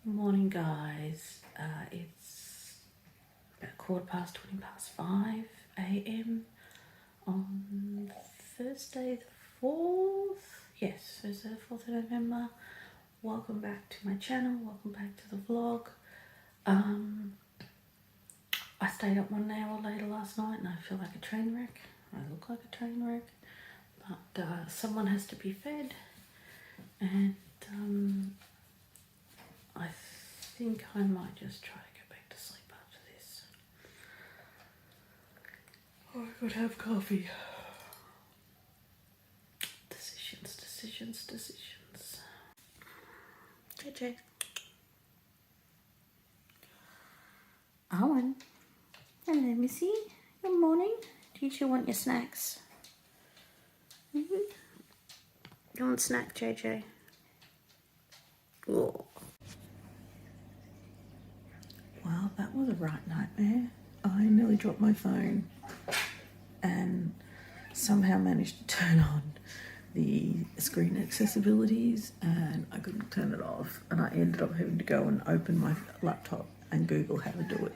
Morning, guys. It's about 5:15 a.m. on Thursday the 4th. Yes, Thursday the 4th of November. Welcome back to my channel. Welcome back to the vlog. I stayed up 1 hour later last night and I feel like a train wreck. I look like a train wreck. But someone has to be fed. And I think I might just try to go back to sleep after this. Or I could have coffee. Decisions. JJ. Owen. Hello, Missy. Good morning. Do you want your snacks? You want snack, JJ? Oh. Well, that was a right nightmare. I nearly dropped my phone and somehow managed to turn on the screen accessibilities and I couldn't turn it off, and I ended up having to go and open my laptop and Google how to do it.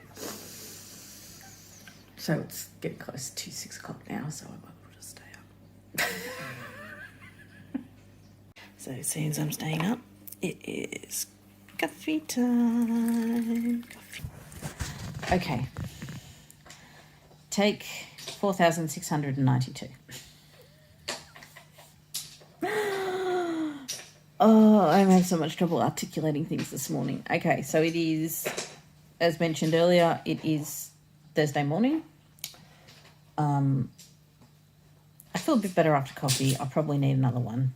So it's getting close to 6 o'clock now, so I might as well just stay up. So as soon as I'm staying up, it is coffee time. Okay. Take 4,692. Oh, I'm having so much trouble articulating things this morning. Okay, so it is, as mentioned earlier, it is Thursday morning. I feel a bit better after coffee. I probably need another one.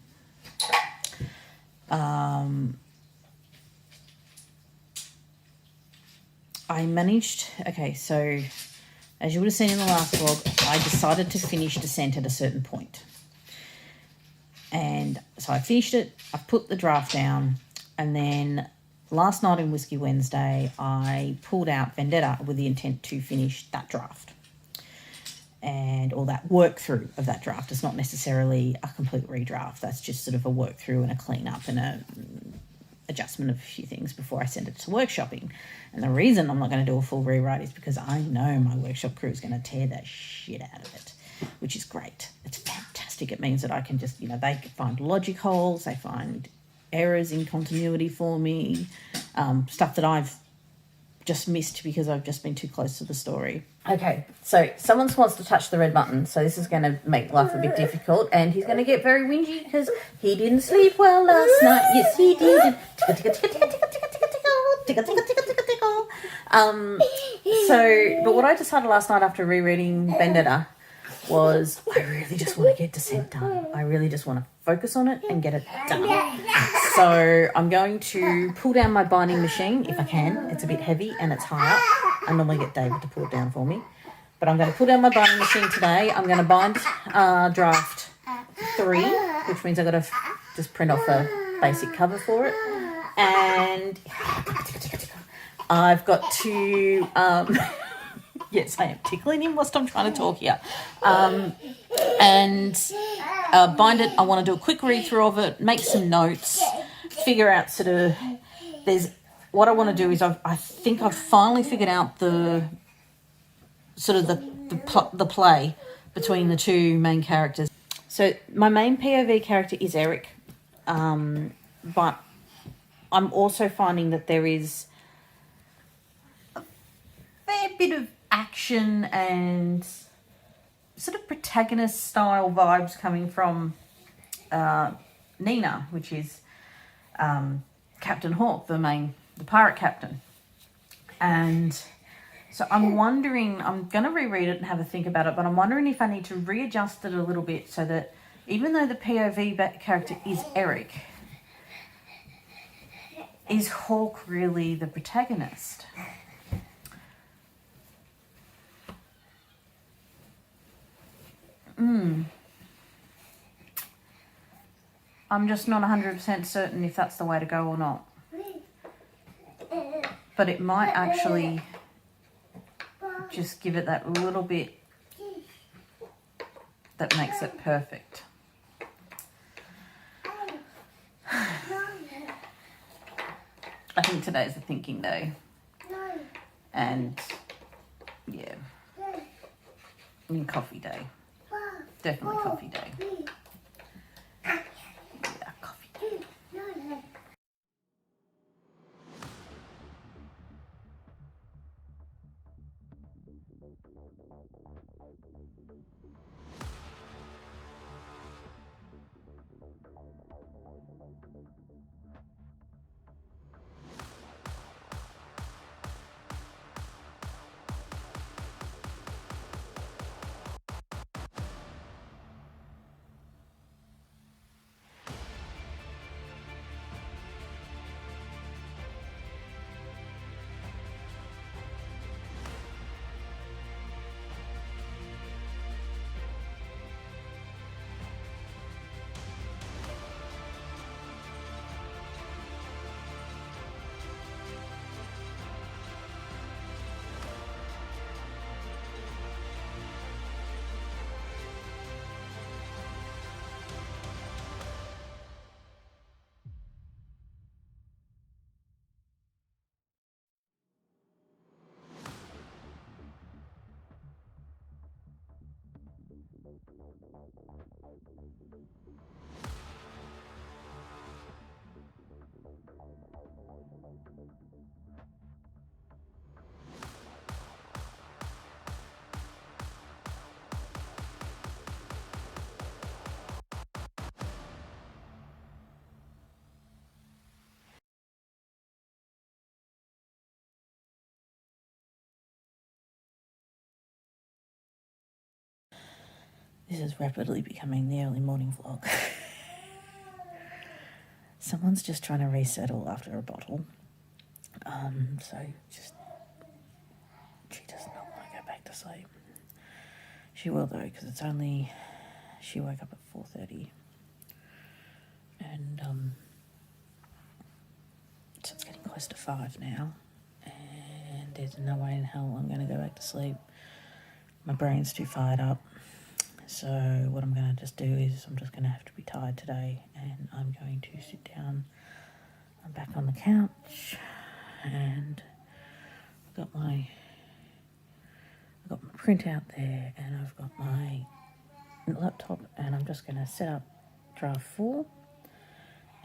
I managed, okay, so as you would have seen in the last vlog, I decided to finish Descent at a certain point. And so I finished it, I put the draft down, and then last night in Whiskey Wednesday, I pulled out Vendetta with the intent to finish that draft. And all that work through of that draft. It's not necessarily a complete redraft. That's just sort of a work through and a clean up and a adjustment of a few things before I send it to workshopping. And the reason I'm not going to do a full rewrite is because I know my workshop crew is going to tear the shit out of it, which is great. It's fantastic. It means that I can just, they can find logic holes, they find errors in continuity for me, stuff that I've just missed because I've just been too close to the story. Okay, so someone wants to touch the red button, so this is going to make life a bit difficult, and he's going to get very whingy because he didn't sleep well last night. Yes, he did. But what I decided last night after rereading Vendetta was I really just want to get Descent done. I really just want to focus on it and get it done. So I'm going to pull down my binding machine if I can. It's a bit heavy and it's high up. I normally get David to pull it down for me. But I'm going to pull down my binding machine today. I'm going to bind draft 3, which means I've got to just print off a basic cover for it. And I've got to... yes, I am tickling him whilst I'm trying to talk here. Bind it. I want to do a quick read through of it, make some notes, figure out what I want to do is I think I've finally figured out the play between the two main characters. So my main POV character is Eric, but I'm also finding that there is a fair bit of action and sort of protagonist style vibes coming from Nina, which is Captain Hawk, the pirate captain. And so I'm wondering, I'm going to reread it and have a think about it, but I'm wondering if I need to readjust it a little bit so that even though the POV character is Eric, is Hawk really the protagonist? I'm just not 100% certain if that's the way to go or not. But it might actually just give it that little bit that makes it perfect. I think today's a thinking day. And yeah, coffee day. Definitely coffee day. Yeah, coffee day. This is rapidly becoming the early morning vlog. Someone's just trying to resettle after a bottle. So she does not want to go back to sleep. She will though, because she woke up at 4:30. And so it's getting close to 5 now. And there's no way in hell I'm going to go back to sleep. My brain's too fired up. So what I'm going to just do is I'm just going to have to be tired today, and I'm going to sit down. I'm back on the couch, and I've got my printout there, and I've got my laptop, and I'm just going to set up draft 4.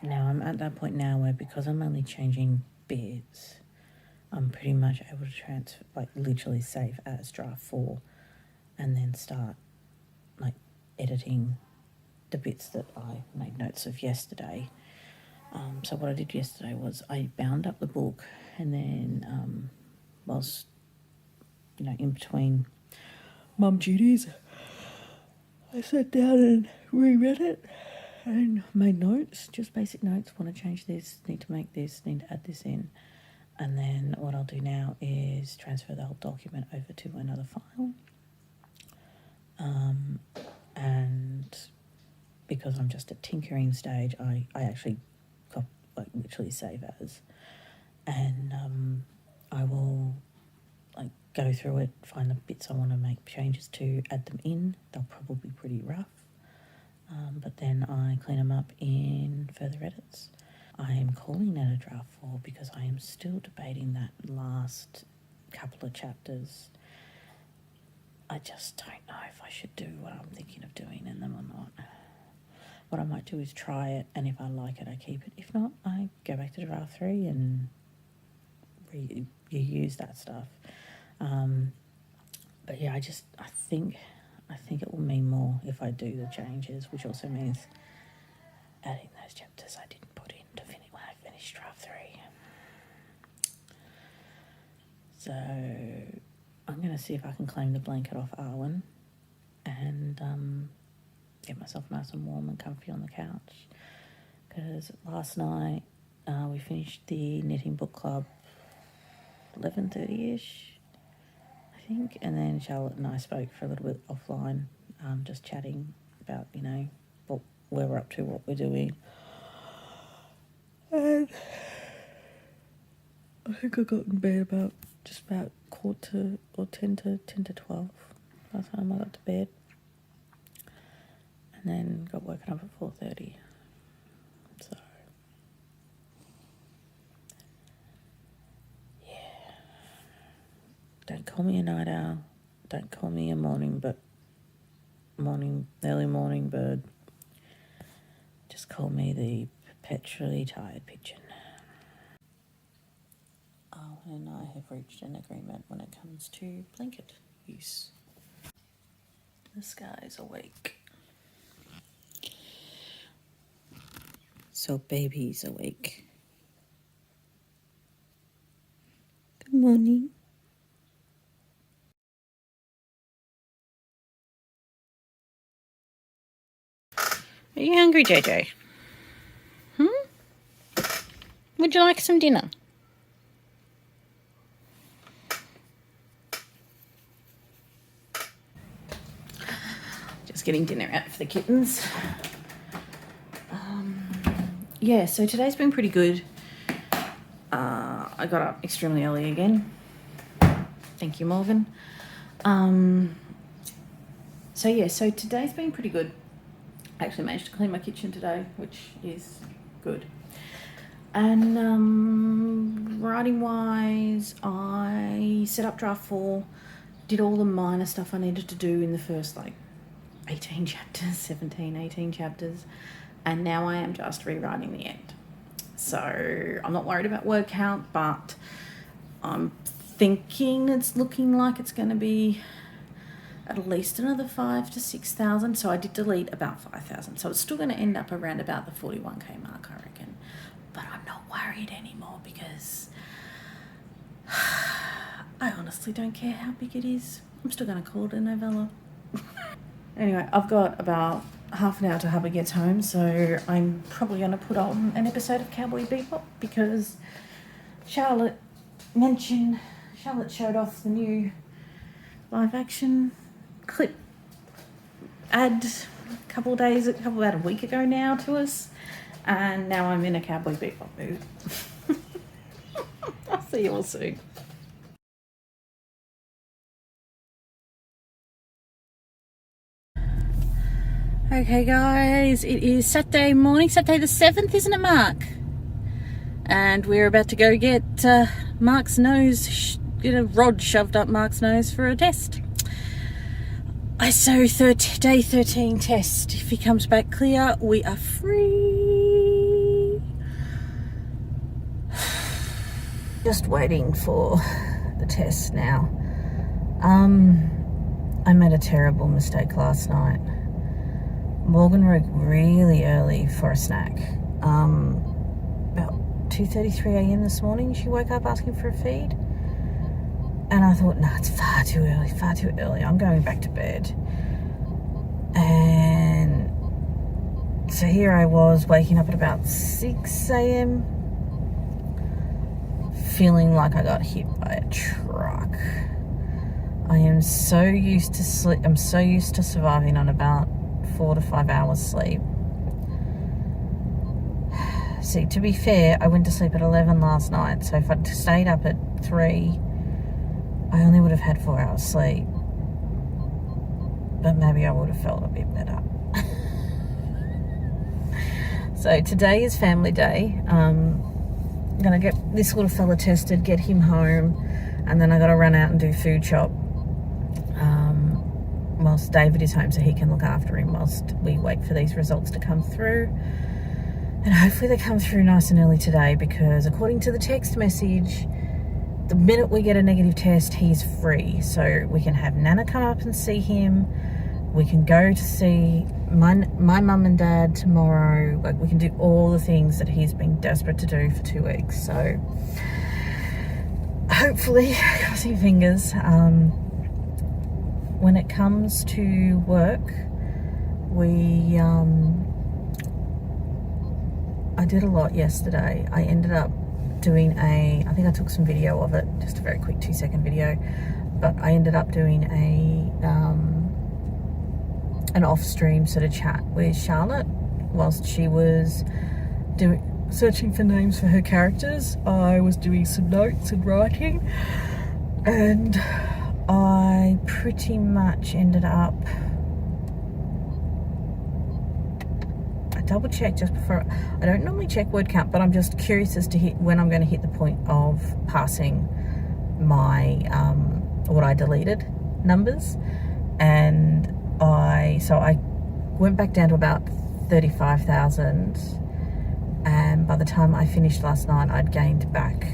And now I'm at that point now where, because I'm only changing bits, I'm pretty much able to transfer, like literally save as draft 4, and then start like editing the bits that I made notes of yesterday. So what I did yesterday was I bound up the book, and then whilst in between mum duties, I sat down and reread it and made notes, just basic notes. Want to change this, need to make this, need to add this in. And then what I'll do now is transfer the whole document over to another file. And because I'm just at tinkering stage, I actually got like literally save as, and I will like go through it, find the bits I want to make changes to, add them in. They'll probably be pretty rough, but then I clean them up in further edits. I am calling it a draft 4 because I am still debating that last couple of chapters. I just don't know if I should do what I'm thinking of doing in them or not. What I might do is try it, and if I like it, I keep it. If not, I go back to draft 3 and reuse that stuff. But yeah, I think it will mean more if I do the changes, which also means adding those chapters I didn't put in to finish when I finished draft 3. So I'm going to see if I can claim the blanket off Arwen and get myself nice and warm and comfy on the couch. Because last night we finished the knitting book club 11:30ish, I think, and then Charlotte and I spoke for a little bit offline, just chatting about where we're up to, what we're doing. And I think I got in bed about 10 to 12 last time I got to bed, and then got woken up at 4:30. So call me a night owl. Don't call me a early morning bird. Just call me the perpetually tired pigeon. Owen and I have reached an agreement when it comes to blanket use. The sky's awake. So baby's awake. Good morning. Are you hungry, JJ? Would you like some dinner? Just getting dinner out for the kittens. Yeah, so today's been pretty good. I got up extremely early again. Thank you, Morgan. So today's been pretty good. I actually managed to clean my kitchen today, which is good. And writing wise, I set up draft 4, did all the minor stuff I needed to do in the first 18 chapters, 18 chapters, and now I am just rewriting the end. So I'm not worried about word count, but I'm thinking it's looking like it's going to be at least another 5,000 to 6,000. So I did delete about 5,000. So it's still going to end up around about the 41k mark, I reckon. But I'm not worried anymore because I honestly don't care how big it is. I'm still going to call it a novella. Anyway, I've got about half an hour till Hubby gets home, so I'm probably going to put on an episode of Cowboy Bebop because Charlotte showed off the new live action clip ad about a week ago now to us, and now I'm in a Cowboy Bebop mood. I'll see you all soon. Okay guys, it is Saturday morning, Saturday the 7th, isn't it, Mark? And we're about to go get Mark's nose, get a rod shoved up Mark's nose for a test. ISO day 13 test. If he comes back clear, we are free. Just waiting for the test now. I made a terrible mistake last night. Morgan woke really early for a snack. About 2:33 a.m. this morning, she woke up asking for a feed. And I thought, it's far too early. I'm going back to bed. And so here I was waking up at about 6 a.m. feeling like I got hit by a truck. I am so used to sleep. I'm so used to surviving on about 4 to 5 hours sleep. See, to be fair, I went to sleep at 11 last night, so if I'd stayed up at 3, I only would have had 4 hours sleep. But maybe I would have felt a bit better. So today is family day. I'm gonna get this little fella tested, get him home, and then I gotta run out and do food shop whilst David is home so he can look after him whilst we wait for these results to come through. And hopefully they come through nice and early today, because according to the text message, the minute we get a negative test, he's free. So we can have Nana come up and see him. We can go to see my mum and dad tomorrow. We can do all the things that he's been desperate to do for 2 weeks. So hopefully, crossing fingers, when it comes to work, I did a lot yesterday. I ended up doing I think I took some video of it, just a very quick 2-second video, but I ended up doing an off-stream sort of chat with Charlotte whilst she was searching for names for her characters. I was doing some notes and writing, and I pretty much ended up, I double checked just before. I don't normally check word count, but I'm just curious as to when I'm going to hit the point of passing my what I deleted numbers, and I went back down to about 35,000, and by the time I finished last night, I'd gained back,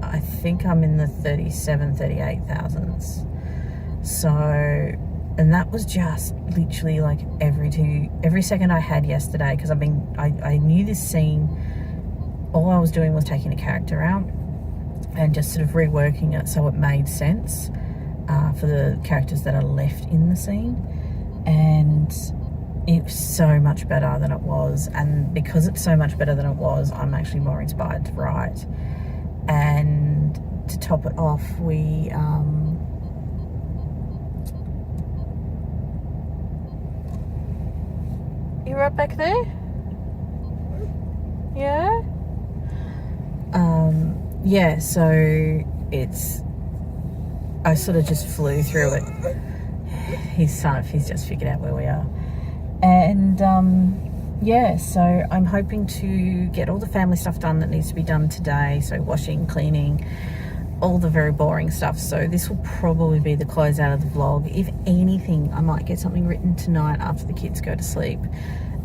I think I'm in the 38,000s. So, and that was just literally like every second I had yesterday, because I knew this scene, all I was doing was taking a character out and just sort of reworking it so it made sense for the characters that are left in the scene. And it was so much better than it was, and because it's so much better than it was, I'm actually more inspired to write. And to top it off, we you right back there? Yeah? Yeah, so I sort of just flew through it. He's just figured out where we are. And yeah, so I'm hoping to get all the family stuff done that needs to be done today. So washing, cleaning, all the very boring stuff. So this will probably be the close out of the vlog. If anything, I might get something written tonight after the kids go to sleep,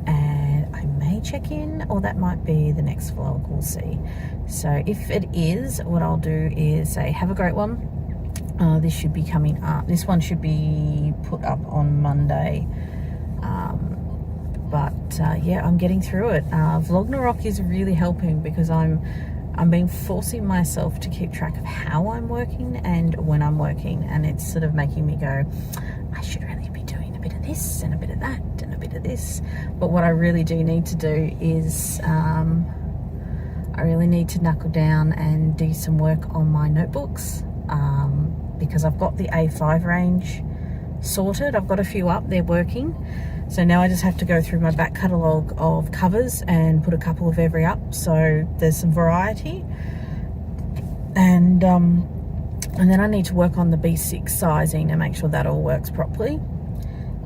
and I may check in, or that might be the next vlog, we'll see. So if it is, what I'll do is say have a great one. This should be coming up, this one should be put up on Monday. Yeah, I'm getting through it. VLOGNAROK is really helping, because I'm been forcing myself to keep track of how I'm working and when I'm working, and it's sort of making me go, I should really be doing a bit of this and a bit of that and a bit of this. But what I really do need to do is I really need to knuckle down and do some work on my notebooks, because I've got the A5 range sorted. I've got a few up, they're working. So now I just have to go through my back catalogue of covers and put a couple of every up, so there's some variety. And then I need to work on the B6 sizing and make sure that all works properly.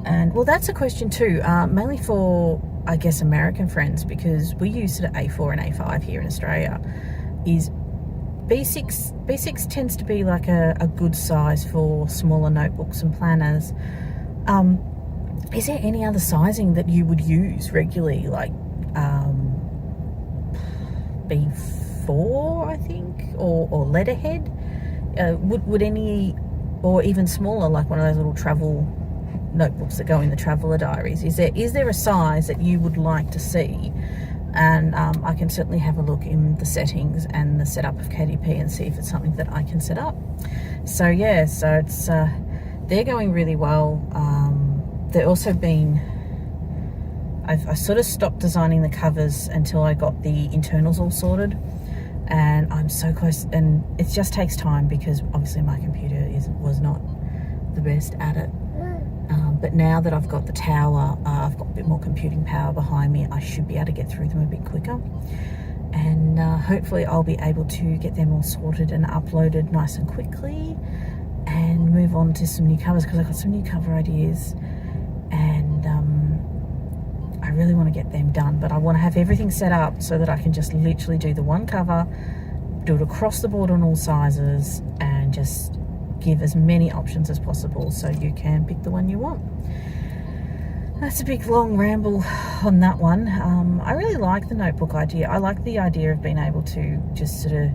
And well, that's a question too, mainly for, I guess, American friends, because we use sort of A4 and A5 here in Australia. Is B6 tends to be like a good size for smaller notebooks and planners. Is there any other sizing that you would use regularly, like B4, I think, or letterhead? Would any, or even smaller, like one of those little travel notebooks that go in the traveller diaries? Is there a size that you would like to see? And I can certainly have a look in the settings and the setup of KDP and see if it's something that I can set up. So yeah, so it's they're going really well. They've also been, I sort of stopped designing the covers until I got the internals all sorted, and I'm so close, and it just takes time because obviously my computer was not the best at it. But now that I've got the tower, I've got a bit more computing power behind me, I should be able to get through them a bit quicker. And hopefully I'll be able to get them all sorted and uploaded nice and quickly, and move on to some new covers, because I've got some new cover ideas, and I really want to get them done. But I want to have everything set up so that I can just literally do the one cover, do it across the board on all sizes, and just give as many options as possible so you can pick the one you want. That's a big long ramble on that one. I really like the notebook idea. I like the idea of being able to just sort of,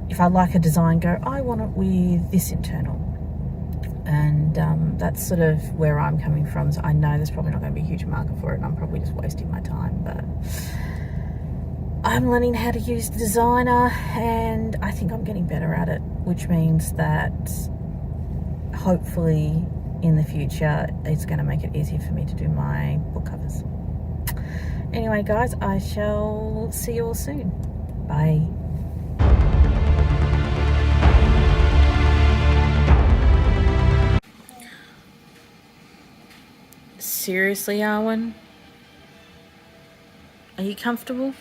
if I like a design, go, I want it with this internal. And that's sort of where I'm coming from. So I know there's probably not going to be a huge market for it, and I'm probably just wasting my time, but I'm learning how to use the designer, and I think I'm getting better at it, which means that hopefully in the future it's going to make it easier for me to do my book covers. Anyway guys, I shall see you all soon. Bye. Seriously, Arwen? Are you comfortable?